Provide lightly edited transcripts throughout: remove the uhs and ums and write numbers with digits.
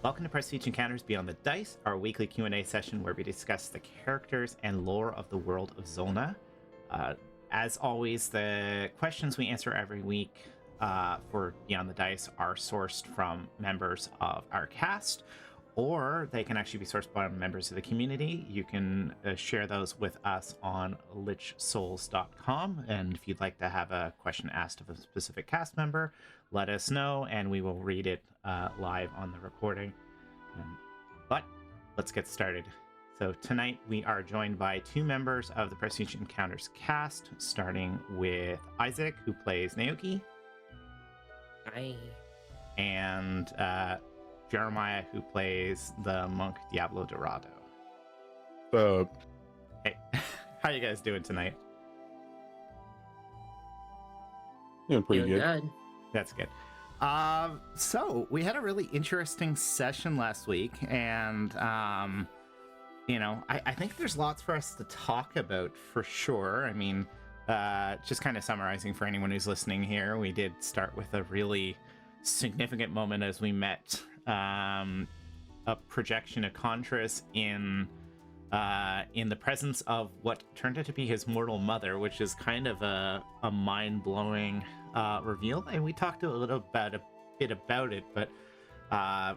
Welcome to Prestige Encounters Beyond the Dice, our weekly Q&A session where we discuss the characters and lore of the world of Zolna. As always, the questions we answer every week for Beyond the Dice are sourced from members of our cast, or they can actually be sourced by members of the community. You can share those with us on lichsouls.com, and if you'd like to have a question asked of a specific cast member, let us know, and we will read it live on the recording. But let's get started. So tonight we are joined by two members of the Prestige Encounters cast, starting with Isaac, who plays Naoki. Hi. And Jeremiah, who plays the monk Diablo Dorado. Hey, how you guys doing tonight? Doing pretty Doing good. good. That's good. So we had a really interesting session last week, and I think there's lots for us to talk about for sure. I mean, just kind of summarizing for anyone who's listening here, we did start with a really significant moment as we met a projection of Contras in the presence of what turned out to be his mortal mother, which is kind of a mind-blowing reveal. And we talked a bit about it, but how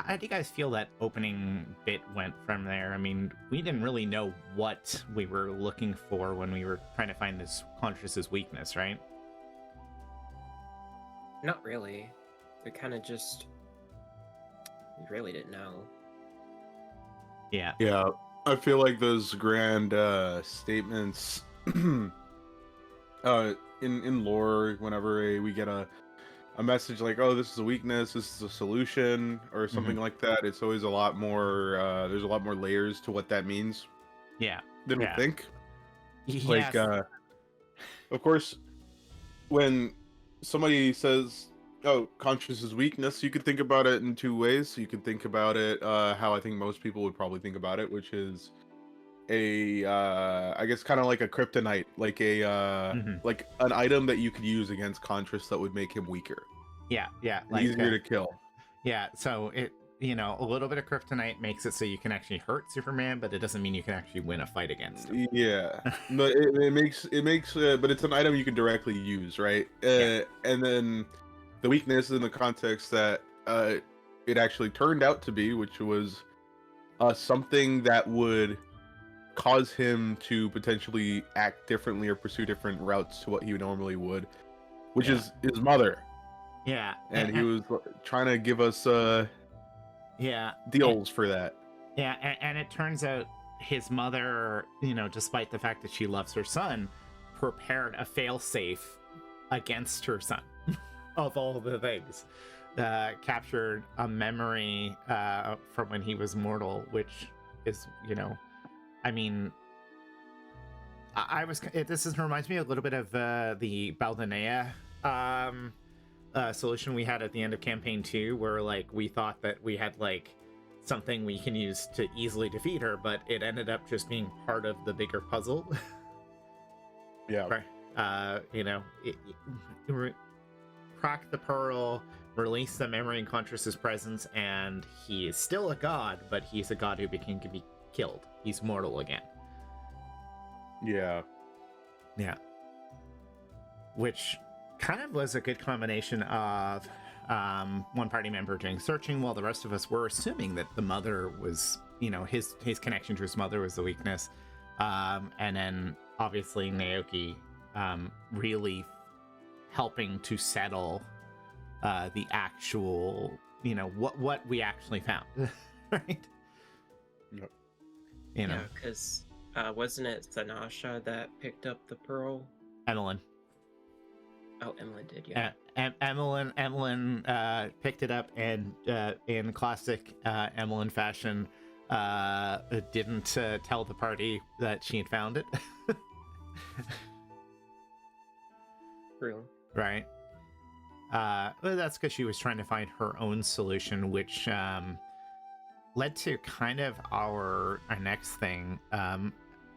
do you guys feel that opening bit went from there? I mean, we didn't really know what we were looking for when we were trying to find this Contras's weakness, right? Not really. We kind of just... We really didn't know. Yeah. Yeah, I feel like those grand statements in lore, whenever we get a message like, oh, this is a weakness, this is a solution, or something like that, it's always a lot more, there's a lot more layers to what that means. Yeah. Than we think. Like, Yes. of course, when somebody says, oh, consciousness weakness, you could think about it in two ways. You could think about it how I think most people would probably think about it, which is I guess kind of like a kryptonite, like like an item that you could use against Contras that would make him weaker. Yeah, like, easier to kill. Yeah, so it a little bit of kryptonite makes it so you can actually hurt Superman, but it doesn't mean you can actually win a fight against him. Yeah, but it makes but it's an item you can directly use, right? And then the weakness in the context that it actually turned out to be, which was something that would cause him to potentially act differently or pursue different routes to what he normally would, which is his mother. Yeah, and he was trying to give us deals for that. Yeah, and it turns out his mother, despite the fact that she loves her son, prepared a failsafe against her son. Of all the things, captured a memory from when he was mortal, which is, I mean, this reminds me a little bit of the Baldinea solution we had at the end of campaign 2, where like we thought that we had like something we can use to easily defeat her, but it ended up just being part of the bigger puzzle. Yeah. Crack the pearl, release the memory in Contras's presence, and he is still a god, but he's a god who can be killed. He's mortal again. Yeah. Which kind of was a good combination of one party member doing searching while the rest of us were assuming that the mother was, his connection to his mother was the weakness. And then obviously Naoki really helping to settle the actual, what we actually found. Right? Yep. Yeah, because wasn't it Sanasha that picked up the pearl? Emmeline. Oh, Emmeline did, yeah. Emmeline picked it up, and in classic Emmeline fashion, didn't tell the party that she had found it. True. Right. Well, that's because she was trying to find her own solution, which led to kind of our next thing.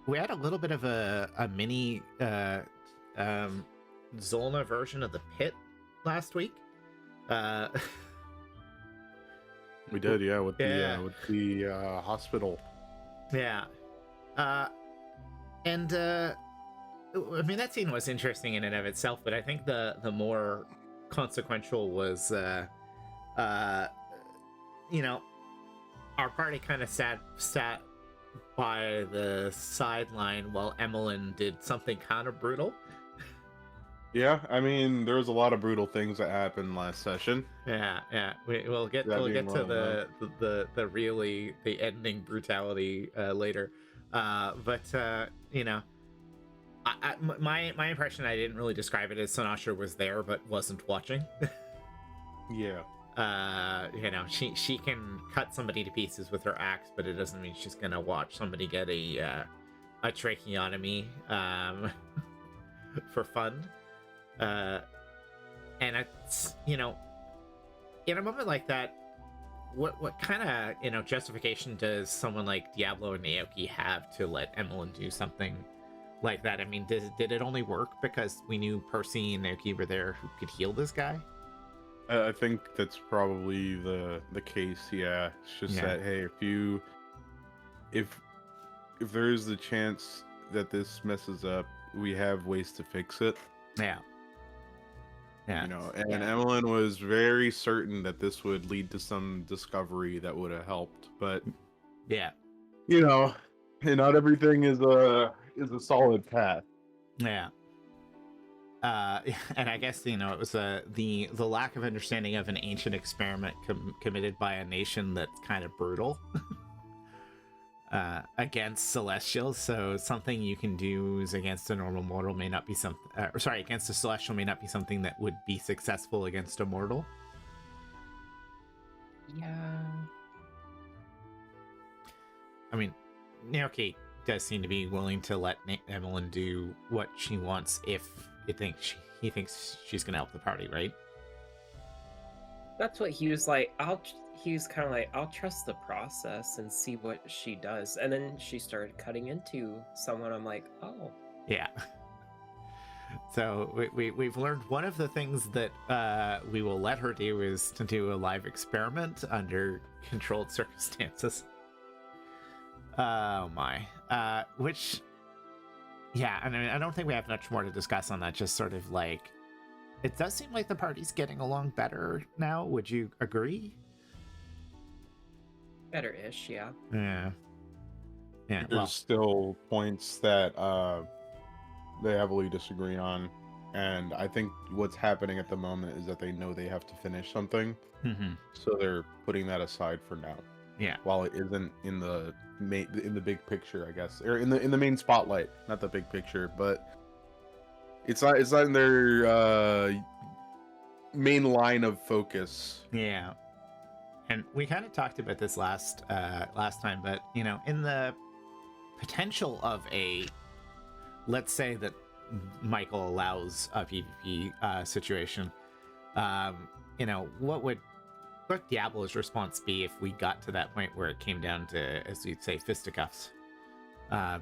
We had a little bit of a mini Zolna version of the pit last week. We did, yeah, with Yeah. the hospital. Yeah. Uh, and I mean, that scene was interesting in and of itself, but I think the more consequential was, uh, you know, our party kind of sat by the sideline while Emmeline did something kind of brutal. Yeah, I mean, there was a lot of brutal things that happened last session. Yeah. We'll get That we'll being get to one of them. the really the ending brutality later. But you know, my impression, I didn't really describe it as Sinasha was there but wasn't watching. Yeah. You know, she can cut somebody to pieces with her axe, but it doesn't mean she's gonna watch somebody get a tracheotomy for fun. Uh, and it's, you know, in a moment like that, what kind of, you know, justification does someone like Diablo and Naoki have to let Emmeline do something like that? I mean, did it only work because we knew Percy and Naoki were there who could heal this guy? I think that's probably the case. Yeah, it's just Yeah. that, hey, if there is the chance that this messes up, we have ways to fix it. Yeah. You know, and Yeah. Emmeline was very certain that this would lead to some discovery that would have helped, but Yeah. you know, and not everything is a solid path. Yeah. And I guess, you know, it was the lack of understanding of an ancient experiment committed by a nation that's kind of brutal against celestials. So something you can do against a normal mortal may not be something. Sorry, against a celestial may not be something that would be successful against a mortal. Yeah. I mean, Naoki does seem to be willing to let Emmeline do what she wants if he thinks she's gonna help the party, right? That's what he was like. He was kind of like, I'll trust the process and see what she does. And then she started cutting into someone. I'm like, oh, Yeah. So we've learned one of the things that we will let her do is to do a live experiment under controlled circumstances. Oh my. Which, yeah, I mean, I don't think we have much more to discuss on that. Just sort of like, it does seem like the party's getting along better now. Would you agree? better-ish, yeah. Yeah. Yeah. There's Well. still points that they heavily disagree on, and I think what's happening at the moment is that they know they have to finish something, Mm-hmm. so they're putting that aside for now. Yeah. While it isn't in the big picture, I guess, or in the main spotlight, not the big picture, but it's not in their main line of focus. Yeah. And we kind of talked about this last time, but you know, in the potential of let's say that Michael allows a PvP situation, you know, what Diablo's response be if we got to that point where it came down to, as you'd say, fisticuffs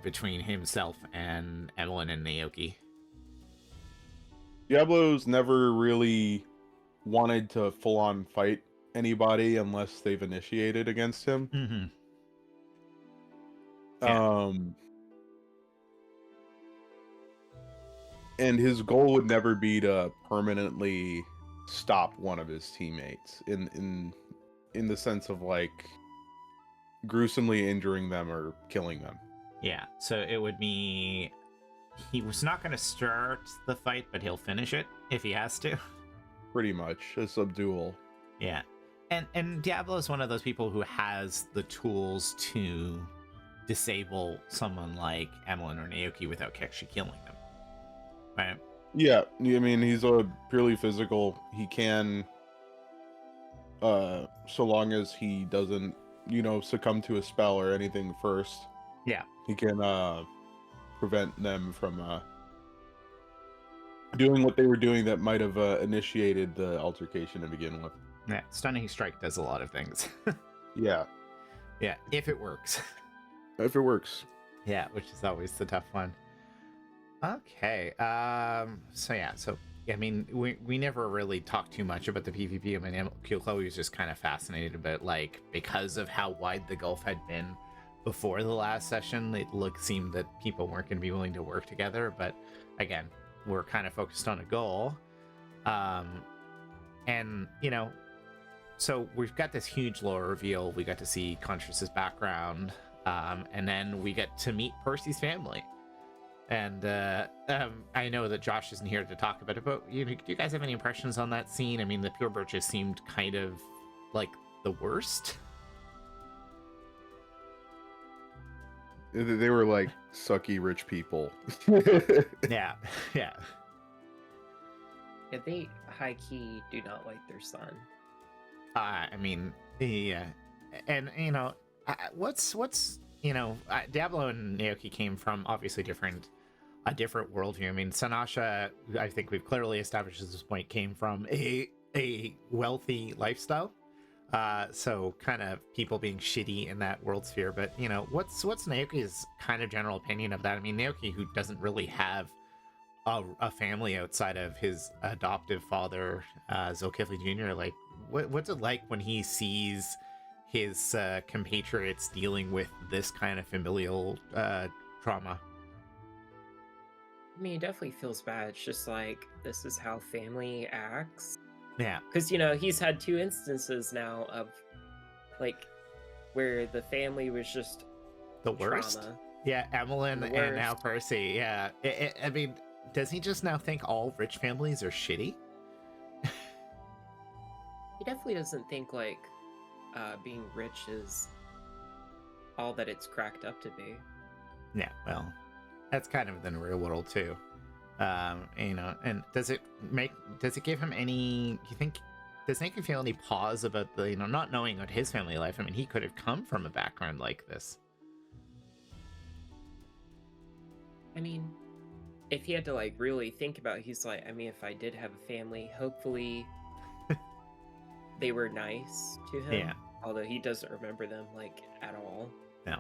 between himself and Emmeline and Naoki? Diablo's never really wanted to full on fight anybody unless they've initiated against him. Mm-hmm. Yeah. And his goal would never be to permanently stop one of his teammates in the sense of like gruesomely injuring them or killing them. Yeah. So it would be, he was not going to start the fight, but he'll finish it if he has to. Pretty much a subdual. Yeah. And Diablo is one of those people who has the tools to disable someone like Emmeline or Naoki without actually killing them. Right? Yeah, I mean, he's a purely physical. He can, so long as he doesn't, you know, succumb to a spell or anything first. Yeah. He can prevent them from doing what they were doing that might have initiated the altercation to begin with. Yeah. Stunning Strike does a lot of things. Yeah. Yeah. If it works. If it works. Yeah, which is always the tough one. Okay. So yeah. So I mean, we never really talked too much about the PvP. I mean, Chloe was just kind of fascinated about, like, because of how wide the gulf had been before the last session, it seemed that people weren't going to be willing to work together. But again, we're kind of focused on a goal. And, you know, so we've got this huge lore reveal. We got to see Conscious's background. And then we get to meet Percy's family. And I know that Josh isn't here to talk about it, but do you guys have any impressions on that scene? I mean, the Pure Birches seemed kind of like the worst. They were like sucky rich people. Yeah, yeah. Yeah, they high key do not like their son. I mean, yeah, and you know, what's Diablo and Naoki came from obviously a different worldview. I mean, Sanasha, I think we've clearly established at this point, came from a wealthy lifestyle. So kind of people being shitty in that world sphere. But you know, what's Naoki's kind of general opinion of that? I mean, Naoki, who doesn't really have a family outside of his adoptive father, Zulkifli Jr., like what's it like when he sees his compatriots dealing with this kind of familial trauma? I mean, he definitely feels bad. It's just like, this is how family acts. Yeah. Because, he's had 2 instances now of, like, where the family was just The worst? trauma. Yeah, Emmeline The and now worst. Percy. Yeah. I mean, does he just now think all rich families are shitty? He definitely doesn't think, like, being rich is all that it's cracked up to be. Yeah, well, that's kind of in the real world too. And does it give him any, does it make you feel any pause about the, not knowing about his family life? I mean, he could have come from a background like this. I mean, if he had to, like, really think about it, he's like, I mean, if I did have a family, hopefully they were nice to him. Yeah. Although he doesn't remember them, like, at all. No.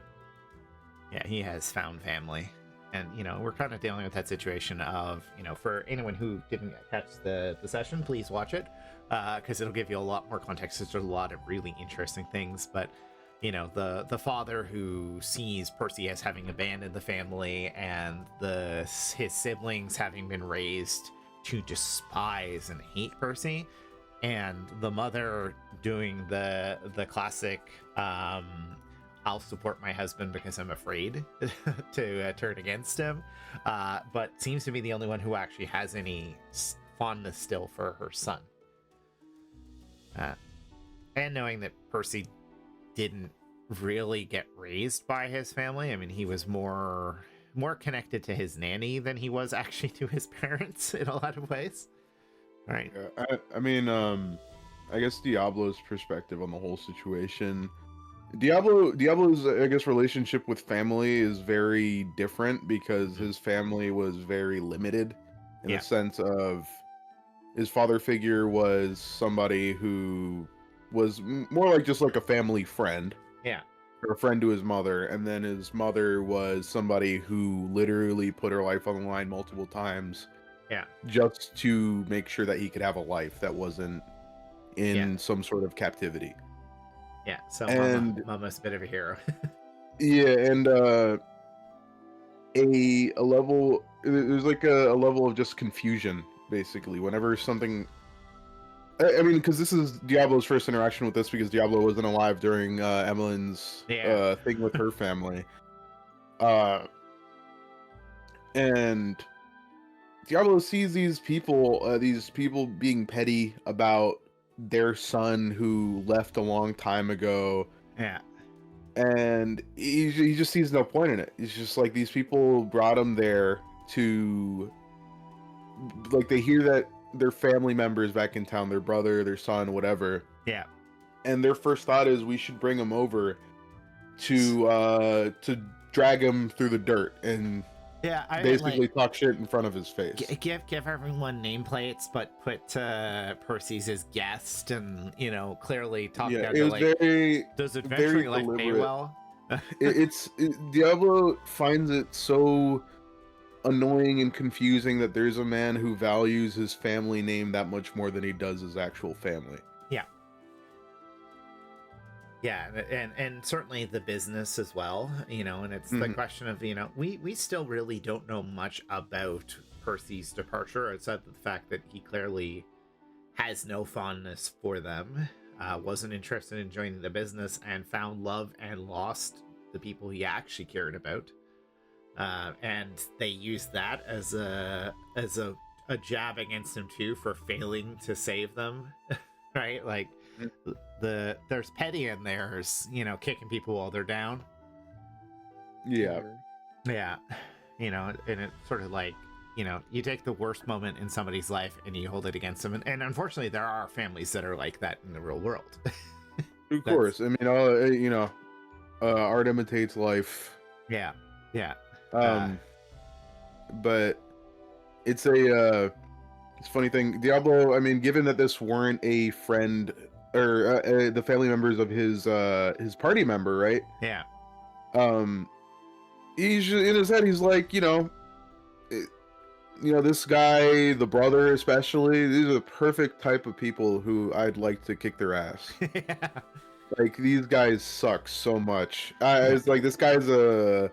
Yeah, he has found family. And, we're kind of dealing with that situation of, for anyone who didn't catch the session, please watch it, because it'll give you a lot more context. There's a lot of really interesting things. But, the father who sees Percy as having abandoned the family and his siblings having been raised to despise and hate Percy, and the mother doing the classic I'll support my husband because I'm afraid to turn against him, but seems to be the only one who actually has any fondness still for her son. And knowing that Percy didn't really get raised by his family. I mean, he was more connected to his nanny than he was actually to his parents in a lot of ways. Right. I mean, I guess Diablo's perspective on the whole situation. Diablo's, I guess, relationship with family is very different because his family was very limited in the sense of his father figure was somebody who was more like just like a family friend. Yeah. Or a friend to his mother, and then his mother was somebody who literally put her life on the line multiple times. Yeah. Just to make sure that he could have a life that wasn't in some sort of captivity. Yeah, so Mama's a bit of a hero. Yeah, and a level, there's like a level of just confusion, basically, whenever something, I mean, because this is Diablo's first interaction with this, because Diablo wasn't alive during Emmeline's thing with her family. And Diablo sees these people being petty about their son who left a long time ago. Yeah. And he just sees no point in it. He's just like, these people brought him there to, like, they hear that their family members back in town, their brother, their son, whatever. Yeah. And their first thought is, we should bring him over to drag him through the dirt and basically talk shit in front of his face. Give everyone nameplates, but put Percy's as guest, and clearly talk down to, like, does adventuring life pay well? Diablo finds it so annoying and confusing that there's a man who values his family name that much more than he does his actual family. Yeah, and certainly the business as well, and it's the Mhm. question of, we still really don't know much about Percy's departure, outside of the fact that he clearly has no fondness for them, wasn't interested in joining the business, and found love and lost the people he actually cared about. And they used that as a jab against him too, for failing to save them, right? Like, Mhm. there's petty in there's, kicking people while they're down. Yeah. Mhm. Yeah, and it's sort of like, you take the worst moment in somebody's life and you hold it against them, and unfortunately there are families that are like that in the real world. Of That's- course. I mean, art imitates life. yeah, yeah, But it's it's a funny thing. Diablo, I mean, given that this weren't a friend or the family members of his party member, right? yeah, Um, he's in his head. He's like, this guy, the brother especially. These are the perfect type of people who I'd like to kick their ass. yeah. Like, these guys suck so much. Yeah. It's like, this guy's a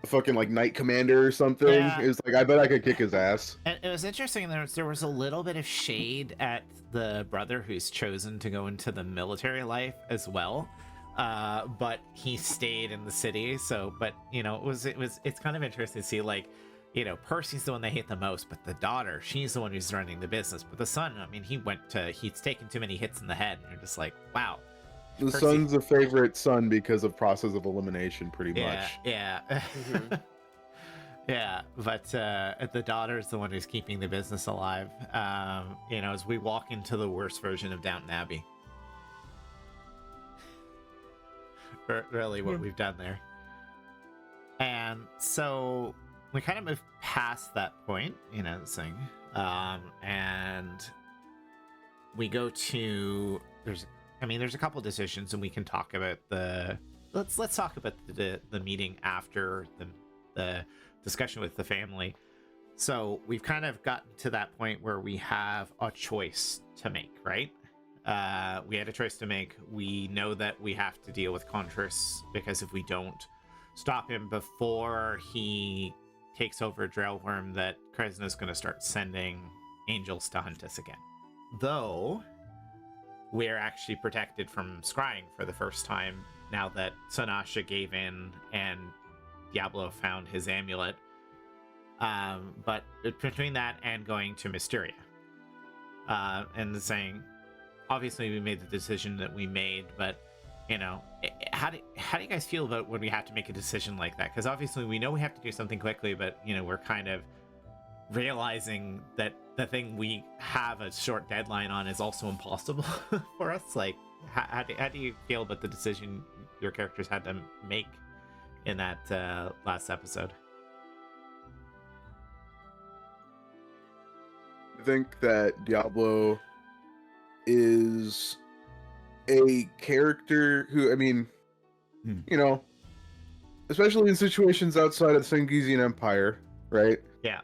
fucking like knight commander or something. Yeah. It's like, I bet I could kick his ass. And it was interesting. There was a little bit of shade at the brother who's chosen to go into the military life as well, but he stayed in the city. So, but it's kind of interesting to see, like, Percy's the one they hate the most, but the daughter, she's the one who's running the business. But the son, I mean, he's taken too many hits in the head, and you're just like, wow. The Percy- son's a favorite son because of process of elimination, pretty Yeah, much. yeah. Mhm. Yeah, but the daughter's the one who's keeping the business alive. As we walk into the worst version of Downton Abbey. Really, what we've done there. And so we kind of move past that point, saying, and we go to there's a couple decisions, and we can talk about let's talk about the meeting after the discussion with the family. So we've kind of gotten to that point where we have a choice to make, right? We had a choice to make. We know that we have to deal with Contras, because if we don't stop him before he takes over Drellworm, that Kresna's going to start sending angels to hunt us again. Though we're actually protected from scrying for the first time now that Sanasha gave in and Diablo found his amulet. But between that and going to Mysteria, and saying, obviously we made the decision that we made, but how do you guys feel about when we have to make a decision like that? Because obviously we know we have to do something quickly, but we're kind of realizing that the thing we have a short deadline on is also impossible for us. Like, how do you feel about the decision your characters had to make in that last episode? I think that Diablo is a character who, I mean, especially in situations outside of the Sengisian Empire, right? Yeah.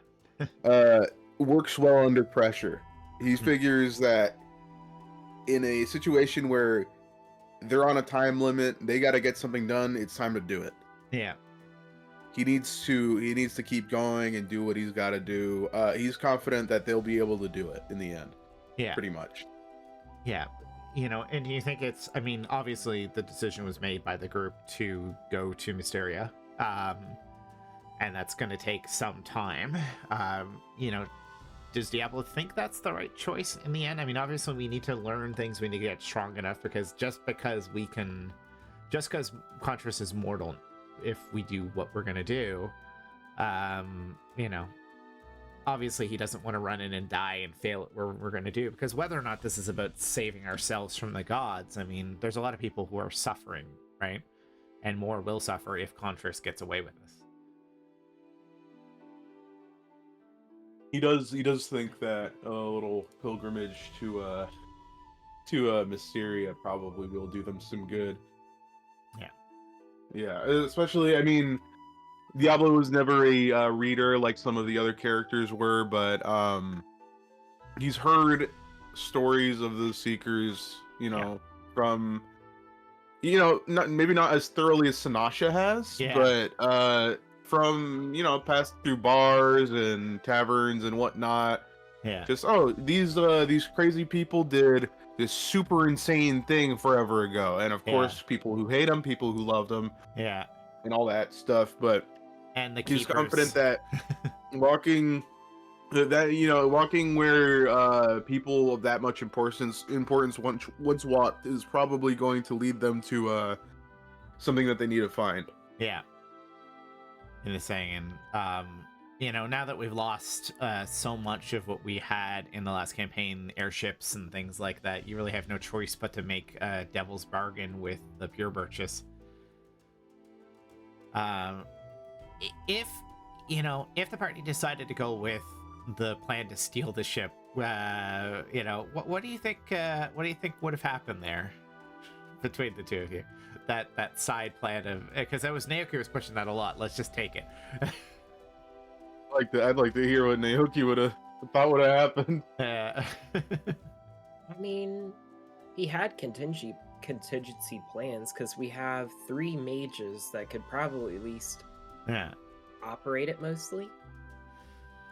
Works well under pressure. He figures that in a situation where they're on a time limit, they got to get something done, it's time to do it. Yeah. He needs to keep going and do what he's got to do. He's confident that they'll be able to do it in the end. Yeah. Pretty much. Yeah. And do you think it's, I mean, obviously the decision was made by the group to go to Mysteria. And that's going to take some time. Does Diablo think that's the right choice in the end? I mean, obviously we need to learn things, we need to get strong enough, because just because Contras is mortal, if we do what we're going to do, obviously he doesn't want to run in and die and fail at what we're going to do, because whether or not this is about saving ourselves from the gods, I mean, there's a lot of people who are suffering, right? And more will suffer if Contras gets away with this. He does think that a little pilgrimage to Mysteria probably will do them some good. Yeah. Yeah, especially, I mean, Diablo was never a reader like some of the other characters were, but he's heard stories of the Seekers, from not maybe not as thoroughly as Sanasha has, Yeah. but from past through bars and taverns and whatnot. Yeah. Just these crazy people did this super insane thing forever ago, and of course people who hate him, people who loved him, Yeah. and all that stuff. But And the he's keepers. confident that walking where people of that much importance once walked is probably going to lead them to something that they need to find. Yeah. In the saying, now that we've lost so much of what we had in the last campaign, airships and things like that, you really have no choice but to make a devil's bargain with the pure birches. If the party decided to go with the plan to steal the ship, what do you think? What do you think would have happened there between the two of you? That side plan of, because that was Naoki was pushing that a lot. Let's just take it. I'd like to hear what Naoki would have thought would have happened. I mean, he had contingency plans because we have 3 mages that could probably at least operate it mostly,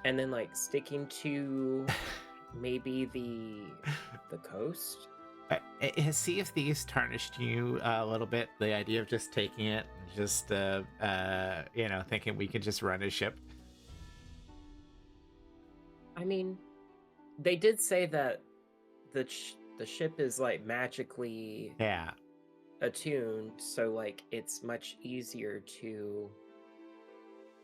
and then like sticking to maybe the coast. Has Sea of Thieves tarnished you a little bit? The idea of just taking it, just thinking we could just run a ship. I mean, they did say that the ship is like magically attuned, so like it's much easier to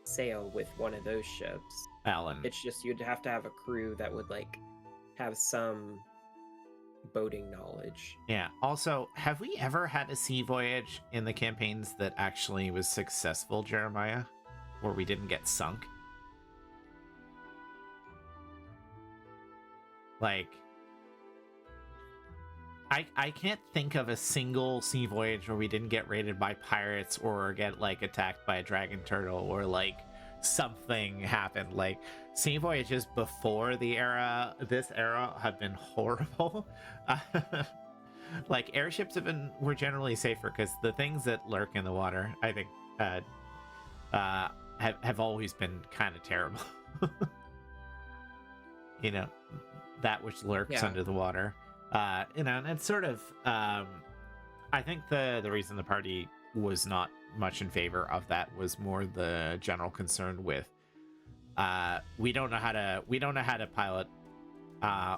sail with one of those ships. Alan, it's just you'd have to have a crew that would like have some boating knowledge. Yeah. Also, have we ever had a sea voyage in the campaigns that actually was successful, Jeremiah, where we didn't get sunk? Like, I can't think of a single sea voyage where we didn't get raided by pirates or get like attacked by a dragon turtle or like something happened. Like, sea voyages before this era have been horrible. Like, airships were generally safer because the things that lurk in the water, I think, have always been kind of terrible. That which lurks under the water. And it's sort of, I think the reason the party was not much in favor of that was more the general concern with, we don't know how to pilot,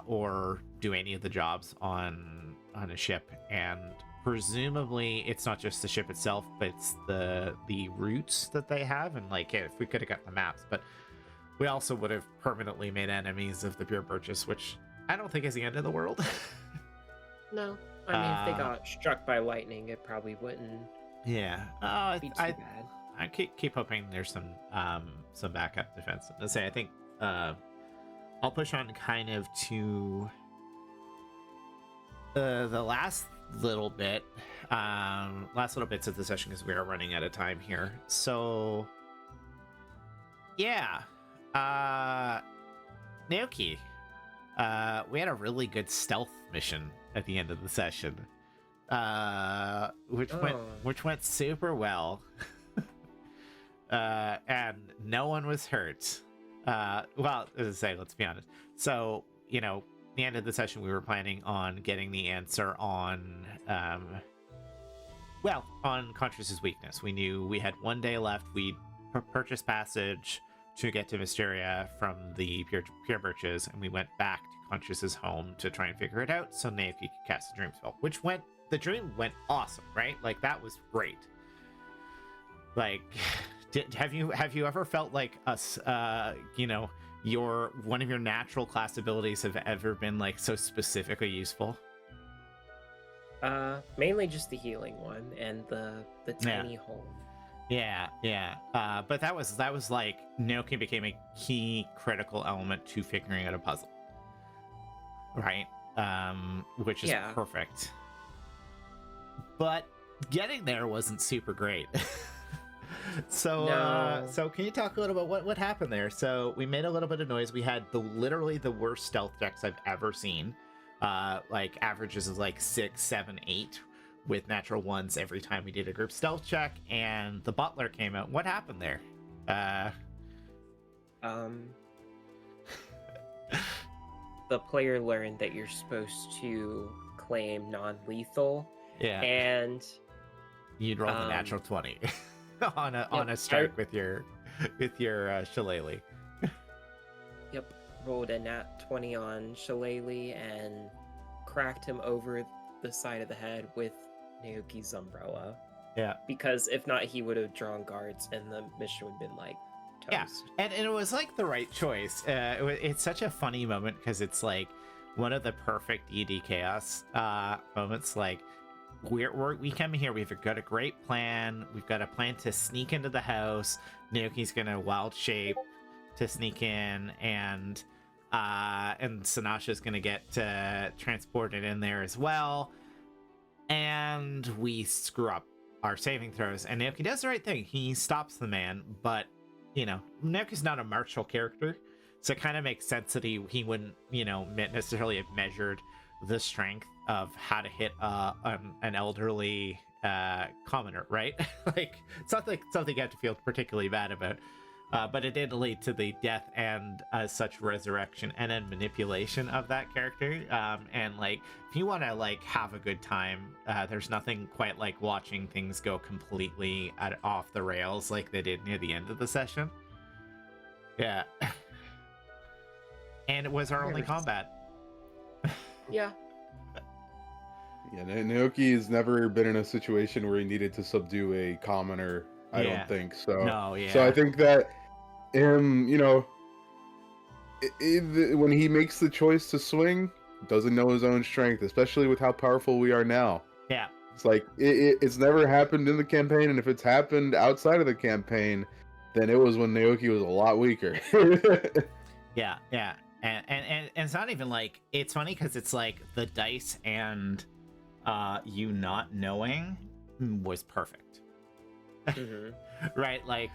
or do any of the jobs on a ship, and presumably it's not just the ship itself, but it's the routes that they have, and like if we could have got the maps, but we also would have permanently made enemies of the pure purchase, which I don't think is the end of the world. No, I mean, if they got struck by lightning, it probably wouldn't. Yeah, be too bad. I keep hoping there's some backup defense. Let's say I think I'll push on kind of to the last little bits of the session because we are running out of time here. So yeah, Naoki, we had a really good stealth mission at the end of the session, which went super well. And no one was hurt. Well, as I say, let's be honest. So, the end of the session, we were planning on getting the answer on, on Conscious's weakness. We knew we had 1 day left. We purchased passage to get to Mysteria from the Pure Birches, and we went back to Conscious's home to try and figure it out so Naoki could cast the dream spell, the dream went awesome, right? Like, that was great. Like, have you ever felt like your one of your natural class abilities have ever been like so specifically useful? Mainly just the healing one and the tiny hole. Yeah. But that was like Naoki became a key critical element to figuring out a puzzle, right? Which is perfect. But getting there wasn't super great. No. So can you talk a little about what happened there? So we made a little bit of noise. We had literally the worst stealth checks I've ever seen. Like averages of like 6, 7, 8 with natural ones every time we did a group stealth check, and the butler came out. What happened there? The player learned that you're supposed to claim non-lethal. Yeah. And you'd roll the natural 20 on a strike with your shillelagh. Yep, rolled a nat 20 on shillelagh and cracked him over the side of the head with Naoki's umbrella. Yeah. Because if not, he would have drawn guards and the mission would have been like toast. Yeah, and it was like the right choice. It's such a funny moment because it's like one of the perfect ED chaos moments. Like we come here, we've got a great plan. We've got a plan to sneak into the house. Naoki's gonna wild shape to sneak in, and Sinasha's gonna get transported in there as well. And we screw up our saving throws, and Naoki does the right thing. He stops the man, but you know, Naoki's not a martial character, so it kind of makes sense that he wouldn't, you know, necessarily have measured the strength of how to hit an elderly commoner, right? Like, it's not like something you have to feel particularly bad about. But it did lead to the death and such resurrection and then manipulation of that character. And like, if you want to like have a good time, there's nothing quite like watching things go completely off the rails like they did near the end of the session. Yeah. And it was our only combat. Yeah. Yeah, Naoki has never been in a situation where he needed to subdue a commoner. I don't think so. No, yeah. So I think that him, you know, when he makes the choice to swing, doesn't know his own strength, especially with how powerful we are now. Yeah. It's like it's never happened in the campaign, and if it's happened outside of the campaign, then it was when Naoki was a lot weaker. Yeah. And it's not even like, it's funny because it's like the dice and you not knowing was perfect. Mm-hmm. Right, like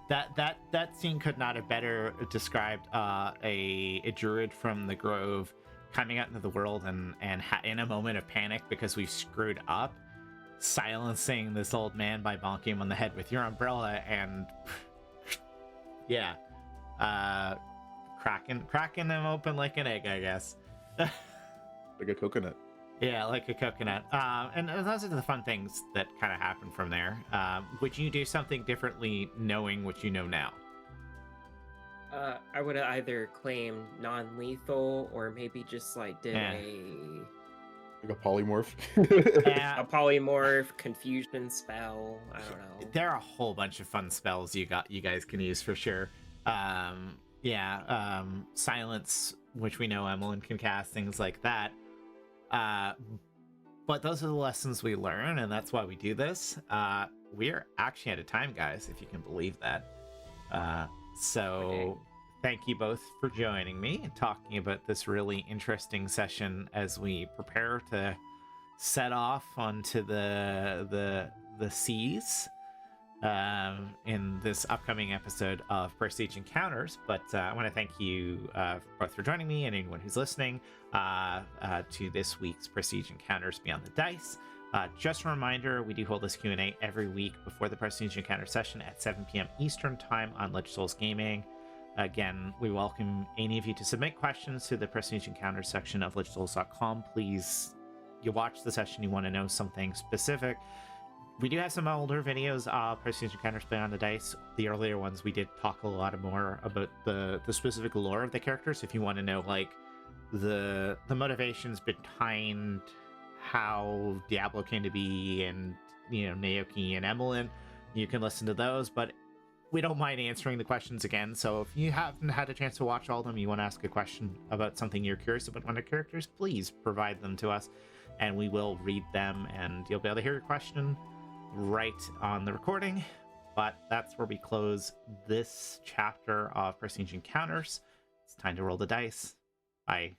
that scene could not have better described a druid from the Grove coming out into the world and in a moment of panic because we've screwed up, silencing this old man by bonking him on the head with your umbrella, and yeah, cracking him open like an egg, I guess. Like a coconut. Yeah, like a coconut. And those are the fun things that kind of happen from there. Would you do something differently knowing what you know now? I would have either claimed non-lethal or maybe just like did like a polymorph. A polymorph, confusion spell. I don't know. There are a whole bunch of fun spells you guys can use for sure. Silence, which we know Emmeline can cast, things like that. But those are the lessons we learn, and that's why we do this. We're actually out of time, guys, if you can believe that. So thank you both for joining me and talking about this really interesting session as we prepare to set off onto the seas in this upcoming episode of Prestige Encounters. But I want to thank you both for joining me and anyone who's listening to this week's Prestige Encounters Beyond the Dice. Just a reminder, we do hold this Q&A every week before the Prestige Encounter session at 7 p.m. Eastern Time on Ledge Souls Gaming. Again, we welcome any of you to submit questions to the Prestige Encounter section of LedgeSouls.com. Please, you watch the session, you want to know something specific. We do have some older videos of Prestige Encounters Beyond the Dice. The earlier ones, we did talk a lot more about the specific lore of the characters. If you want to know, like, the motivations behind how Diablo came to be, and you know, Naoki and Emmeline, you can listen to those. But we don't mind answering the questions again. So if you haven't had a chance to watch all of them, you want to ask a question about something you're curious about one of the characters, please provide them to us, and we will read them, and you'll be able to hear your question right on the recording. But that's where we close this chapter of Prestige Encounters. It's time to roll the dice. Bye.